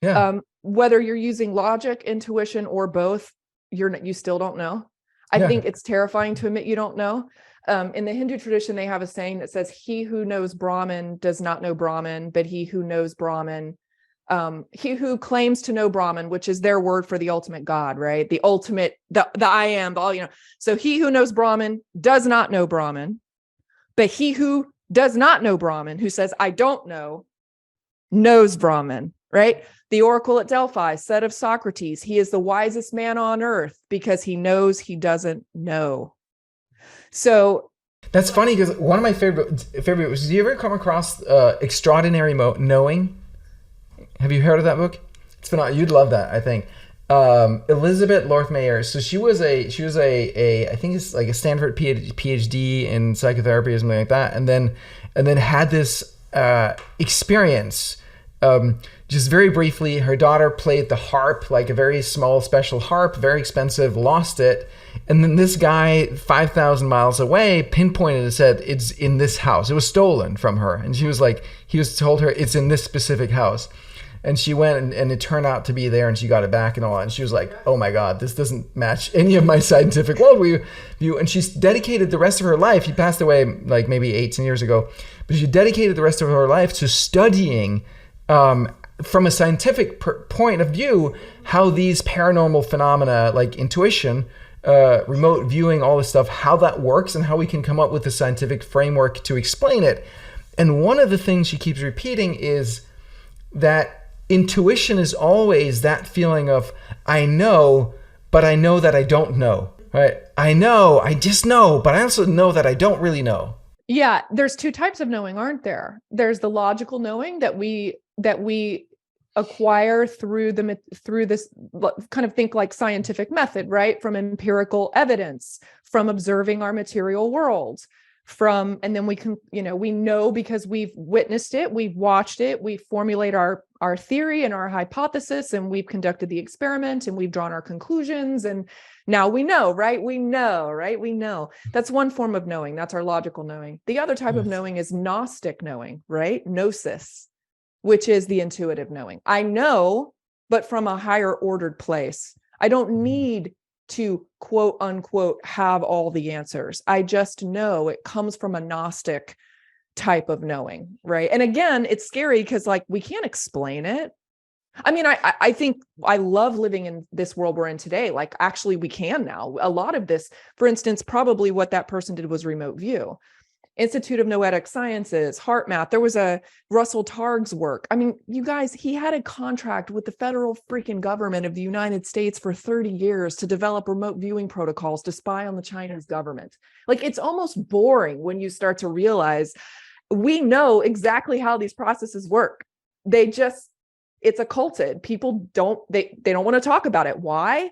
Yeah. Whether you're using logic, intuition, or both, you still don't know. I think it's terrifying to admit you don't know. In the Hindu tradition, they have a saying that says, "He who knows Brahman does not know Brahman, but he who knows Brahman, he who claims to know Brahman," which is their word for the ultimate God, right? The ultimate, the I am, all So he who knows Brahman does not know Brahman, but he who does not know Brahman, who says, "I don't know," knows Brahman, right? The oracle at Delphi said of Socrates, he is the wisest man on earth because he knows he doesn't know. So that's funny because one of my favorite was, did you ever come across Extraordinary Knowing? Have you heard of that book? It's phenomenal. You'd love that, I think. Elizabeth Lorthmeyer. So she was a I think it's like a Stanford PhD in psychotherapy or something like that, and then had this experience. Just very briefly, her daughter played the harp, like a very small special harp, very expensive, lost it. And then this guy 5,000 miles away pinpointed and said, "It's in this house." It was stolen from her. And she was like, he was told her it's in this specific house. And she went and it turned out to be there and she got it back and all. And she was like, "Oh my God, this doesn't match any of my scientific worldview." And she's dedicated the rest of her life. He passed away like maybe 18 years ago, but she dedicated the rest of her life to studying from a scientific point of view, how these paranormal phenomena like intuition, remote viewing, all this stuff, how that works and how we can come up with a scientific framework to explain it. And one of the things she keeps repeating is that intuition is always that feeling of, I know, but I know that I don't know, right? I know, I just know, but I also know that I don't really know. Yeah, there's two types of knowing, aren't there? There's the logical knowing that we acquire through this kind of think like scientific method, right? From empirical evidence, from observing our material world, and then we can, we know because we've witnessed it, we've watched it, we formulate our theory and our hypothesis, and we've conducted the experiment and we've drawn our conclusions. And now we know, right? We know, right? We know. That's one form of knowing. That's our logical knowing. The other type of knowing is Gnostic knowing, right? Gnosis, which is the intuitive knowing. I know, but from a higher ordered place. I don't need to quote unquote have all the answers. I just know. It comes from a Gnostic type of knowing, right? And again, it's scary because like we can't explain it. I mean, I think I love living in this world we're in today. Like actually we can now. A lot of this, for instance, probably what that person did was remote view. Institute of Noetic Sciences, Heart Math. There was a Russell Targ's work. I mean, you guys, he had a contract with the federal freaking government of the United States for 30 years to develop remote viewing protocols to spy on the Chinese government. Like, it's almost boring when you start to realize we know exactly how these processes work. It's occulted. People they don't want to talk about it. Why?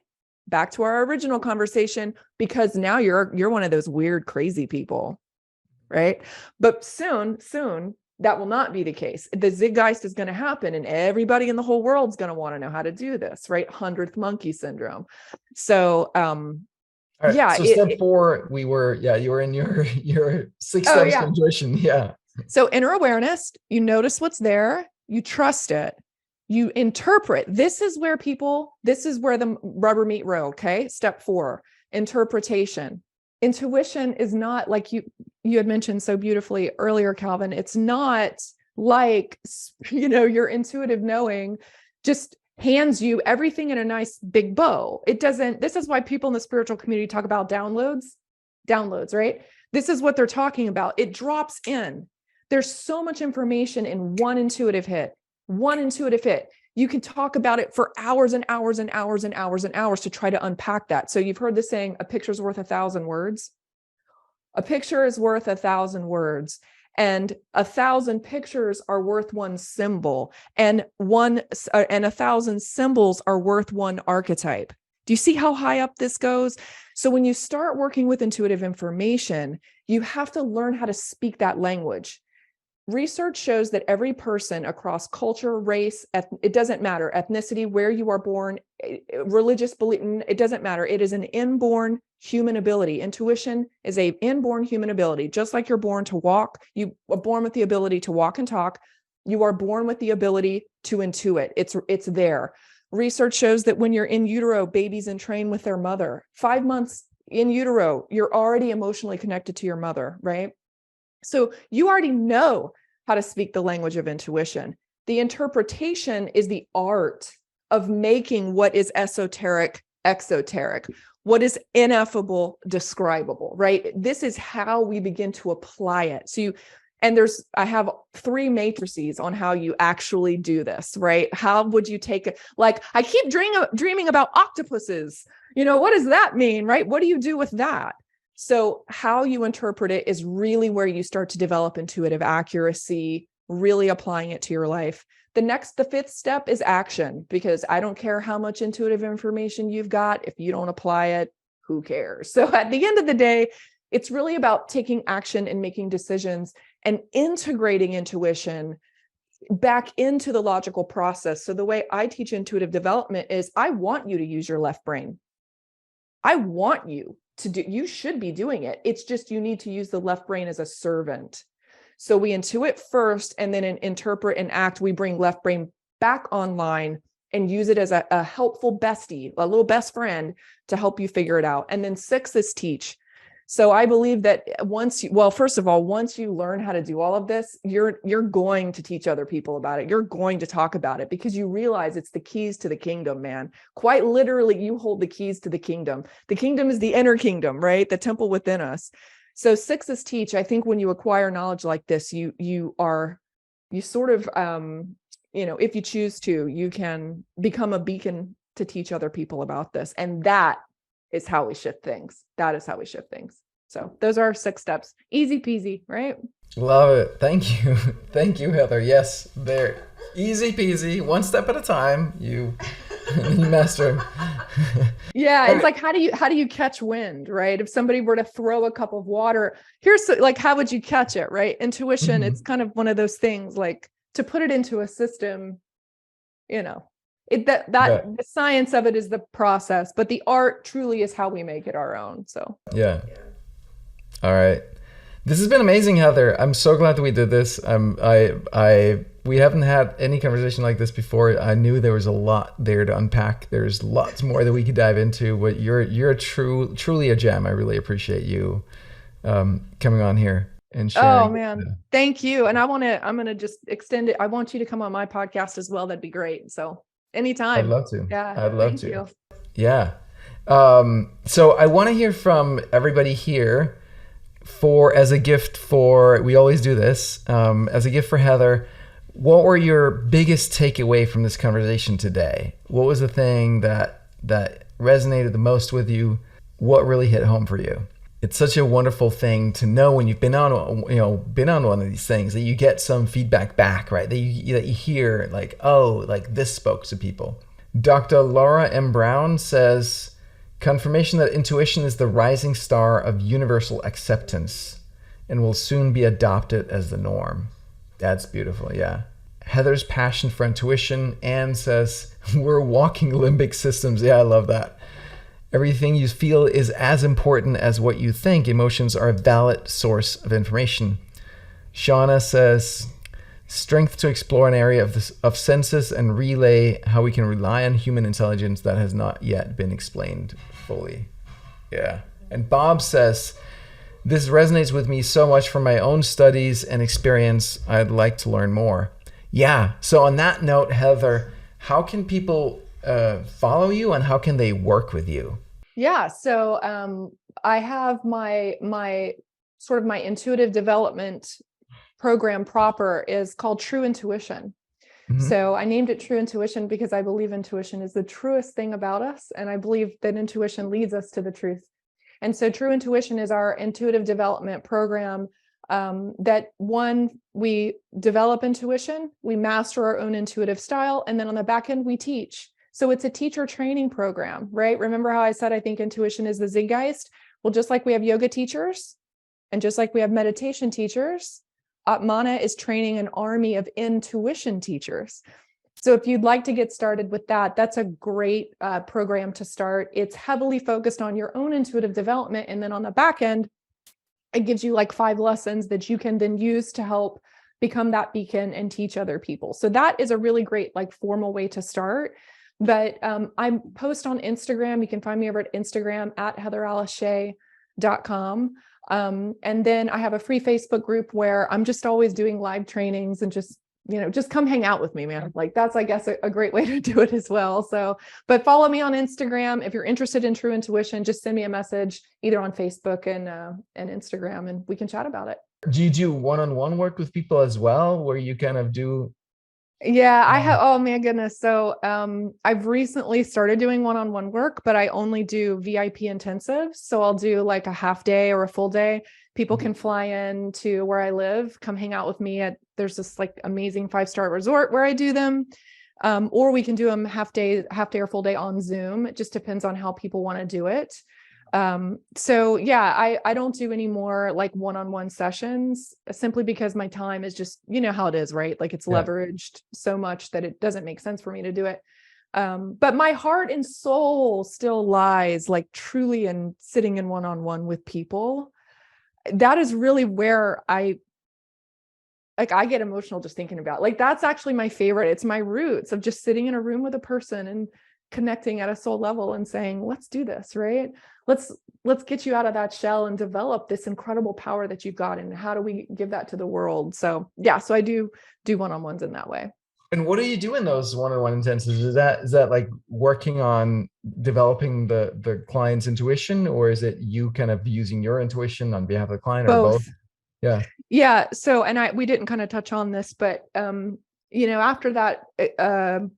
Back to our original conversation, because now you're one of those weird, crazy people, right? But soon, that will not be the case. The Zeitgeist is going to happen, and everybody in the whole world's going to want to know how to do this, right? 100th monkey syndrome. So, All right. yeah. So step 4, you were in your 6 steps to intuition. Yeah. So inner awareness, you notice what's there, you trust it, you interpret. This is where the rubber meet road. Okay. Step 4, interpretation. Intuition is not like you had mentioned so beautifully earlier, Calvin. It's not like, your intuitive knowing just hands you everything in a nice big bow. It doesn't. This is why people in the spiritual community talk about downloads, right? This is what they're talking about. It drops in. There's so much information in one intuitive hit. You can talk about it for hours and hours and hours and hours and hours to try to unpack that. So you've heard the saying, a picture's worth 1,000 words. A picture is worth 1,000 words, and 1,000 pictures are worth one symbol, and 1,000 symbols are worth one archetype. Do you see how high up this goes? So when you start working with intuitive information, you have to learn how to speak that language. Research shows that every person across culture, race, it doesn't matter, ethnicity, where you are born, religious belief, it doesn't matter. It is an inborn human ability. Intuition is an inborn human ability. Just like you're born to walk, you are born with the ability to walk and talk. You are born with the ability to intuit. It's there. Research shows that when you're in utero, babies entrain with their mother. 5 months in utero, you're already emotionally connected to your mother, right? So you already know how to speak the language of intuition. The interpretation is the art of making what is esoteric, exoteric, what is ineffable, describable, right? This is how we begin to apply it. So I have 3 matrices on how you actually do this, right? How would you take it? Like, I keep dreaming about octopuses. What does that mean, right? What do you do with that? So how you interpret it is really where you start to develop intuitive accuracy, really applying it to your life. The 5th step is action, because I don't care how much intuitive information you've got. If you don't apply it, who cares? So at the end of the day, it's really about taking action and making decisions and integrating intuition back into the logical process. So the way I teach intuitive development is, I want you to use your left brain. I want you you should be doing it. It's just, you need to use the left brain as a servant. So we intuit first, and then in interpret and act, we bring left brain back online and use it as a helpful bestie, a little best friend to help you figure it out. And then 6 is teach. So I believe that first of all, once you learn how to do all of this, you're going to teach other people about it. You're going to talk about it, because you realize it's the keys to the kingdom, man. Quite literally, you hold the keys to the kingdom. The kingdom is the inner kingdom, right? The temple within us. So 6 is teach. I think when you acquire knowledge like this, you sort of, if you choose to, you can become a beacon to teach other people about this. And that is how we shift things. So those are our 6 steps. Easy peasy, right? Love it. Thank you. Thank you, Heather. Yes, they're easy peasy, one step at a time. You master them. Yeah, it's like, how do you catch wind, right? If somebody were to throw a cup of water, how would you catch it, right? Intuition, It's kind of one of those things, like, to put it into a system, the science of it is the process, but the art truly is how we make it our own. So yeah. All right. This has been amazing, Heather. I'm so glad that we did this. We haven't had any conversation like this before. I knew there was a lot there to unpack. There's lots more that we could dive into, but you're truly a gem. I really appreciate you coming on here and sharing. Oh man, thank you. And I'm gonna just extend it. I want you to come on my podcast as well. That'd be great. So anytime. I'd love to. Yeah. I'd love to. You. Yeah. So I want to hear from everybody here. as a gift for, we always do this, as a gift for Heather, what were your biggest takeaway from this conversation today? What was the thing that resonated the most with you? What really hit home for you? It's such a wonderful thing to know when you've been on one of these things, that you get some feedback back, right? That you hear like, oh, like this spoke to people. Dr. Laura M. Brown says, confirmation that intuition is the rising star of universal acceptance and will soon be adopted as the norm. That's beautiful, yeah. Heather's passion for intuition. Anne says, we're walking limbic systems. Yeah, I love that. Everything you feel is as important as what you think. Emotions are a valid source of information. Shauna says, strength to explore an area of senses and relay how we can rely on human intelligence that has not yet been explained fully. Yeah. And Bob says, this resonates with me so much from my own studies and experience. I'd like to learn more. Yeah. So on that note, Heather, how can people follow you and how can they work with you? Yeah. So I have my sort of my intuitive development program proper is called True Intuition. Mm-hmm. So I named it True Intuition because I believe intuition is the truest thing about us. And I believe that intuition leads us to the truth. And so True Intuition is our intuitive development program that we develop intuition, we master our own intuitive style, and then on the back end, we teach. So it's a teacher training program, right? Remember how I said I think intuition is the Zeitgeist? Well, just like we have yoga teachers and just like we have meditation teachers, Atmana is training an army of intuition teachers. So if you'd like to get started with that, that's a great program to start. It's heavily focused on your own intuitive development. And then on the back end, it gives you like 5 lessons that you can then use to help become that beacon and teach other people. So that is a really great like formal way to start. But I post on Instagram. You can find me over at Instagram at heatheralice.com. And then I have a free Facebook group where I'm just always doing live trainings and just come hang out with me, man. Like that's, I guess, a great way to do it as well. So, but follow me on Instagram. If you're interested in True Intuition, just send me a message either on Facebook and Instagram, and we can chat about it. Do you do one-on-one work with people as well, where you kind of do? Yeah, I have. Oh my goodness. So I've recently started doing one-on-one work, but I only do VIP intensives. So I'll do like a half day or a full day. People can fly in to where I live, come hang out with me there's this like amazing 5-star resort where I do them. Or we can do them half day or full day on Zoom. It just depends on how people want to do it. So yeah, I don't do any more like one-on-one sessions simply because my time is just, how it is, right? Like it's leveraged so much that it doesn't make sense for me to do it. But my heart and soul still lies like truly in sitting in one-on-one with people. That is really where I get emotional just thinking about, like, that's actually my favorite. It's my roots of just sitting in a room with a person and connecting at a soul level and saying, let's do this, right? Let's get you out of that shell and develop this incredible power that you've got. And how do we give that to the world? So yeah, so I do one-on-ones in that way. And what do you do in those one-on-one intensives? Is that like working on developing the client's intuition, or is it you kind of using your intuition on behalf of the client, or both? Yeah. Yeah. So, and we didn't kind of touch on this, but, after that,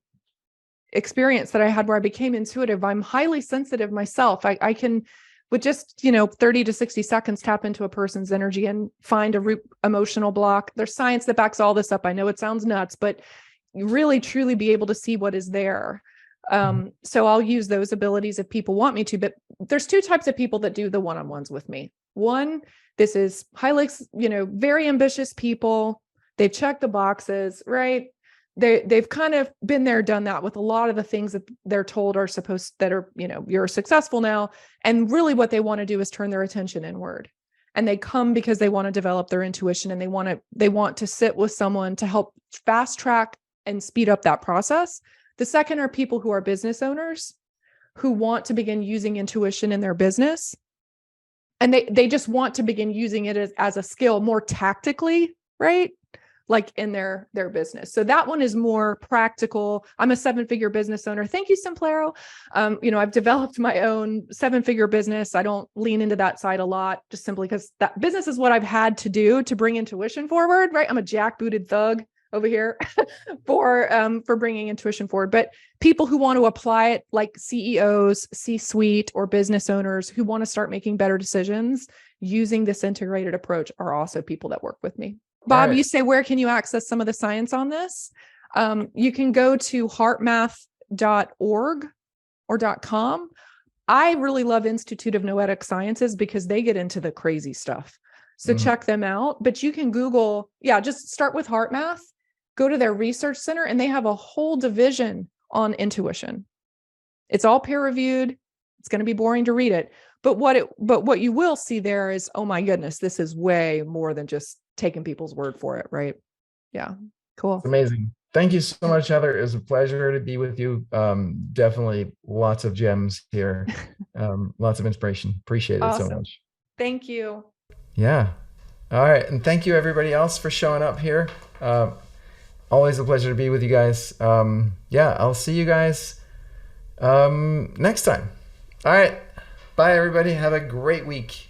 experience that I had where I became intuitive, I'm highly sensitive myself. I can, with just, 30 to 60 seconds, tap into a person's energy and find a root emotional block. There's science that backs all this up. I know it sounds nuts, but you really truly be able to see what is there. So I'll use those abilities if people want me to, but there's 2 types of people that do the one-on-ones with me. One, this is highly, very ambitious people. They've checked the boxes, right? They've kind of been there, done that with a lot of the things that they're told are supposed, that are, you're successful now. And really what they want to do is turn their attention inward. And they come because they want to develop their intuition, and they want to sit with someone to help fast track and speed up that process. The second are people who are business owners who want to begin using intuition in their business. And they just want to begin using it as a skill more tactically, right? like in their business. So that one is more practical. I'm a 7-figure business owner. Thank you, Simplero. I've developed my own 7-figure business. I don't lean into that side a lot, just simply because that business is what I've had to do to bring intuition forward, right? I'm a jackbooted thug over here for bringing intuition forward. But people who want to apply it, like CEOs, C-suite, or business owners who want to start making better decisions using this integrated approach, are also people that work with me. Bob, you say, where can you access some of the science on this? You can go to heartmath.org or .com. I really love Institute of Noetic Sciences because they get into the crazy stuff. So check them out. But you can Google, just start with HeartMath, go to their research center, and they have a whole division on intuition. It's all peer reviewed. It's going to be boring to read it. But what you will see there is, oh my goodness, this is way more than just taking people's word for it, right? Yeah, cool. It's amazing. Thank you so much, Heather. It was a pleasure to be with you. Definitely lots of gems here. Lots of inspiration. Appreciate it so much. Thank you. Yeah. All right. And thank you everybody else for showing up here. Always a pleasure to be with you guys. I'll see you guys next time. All right. Bye, everybody. Have a great week.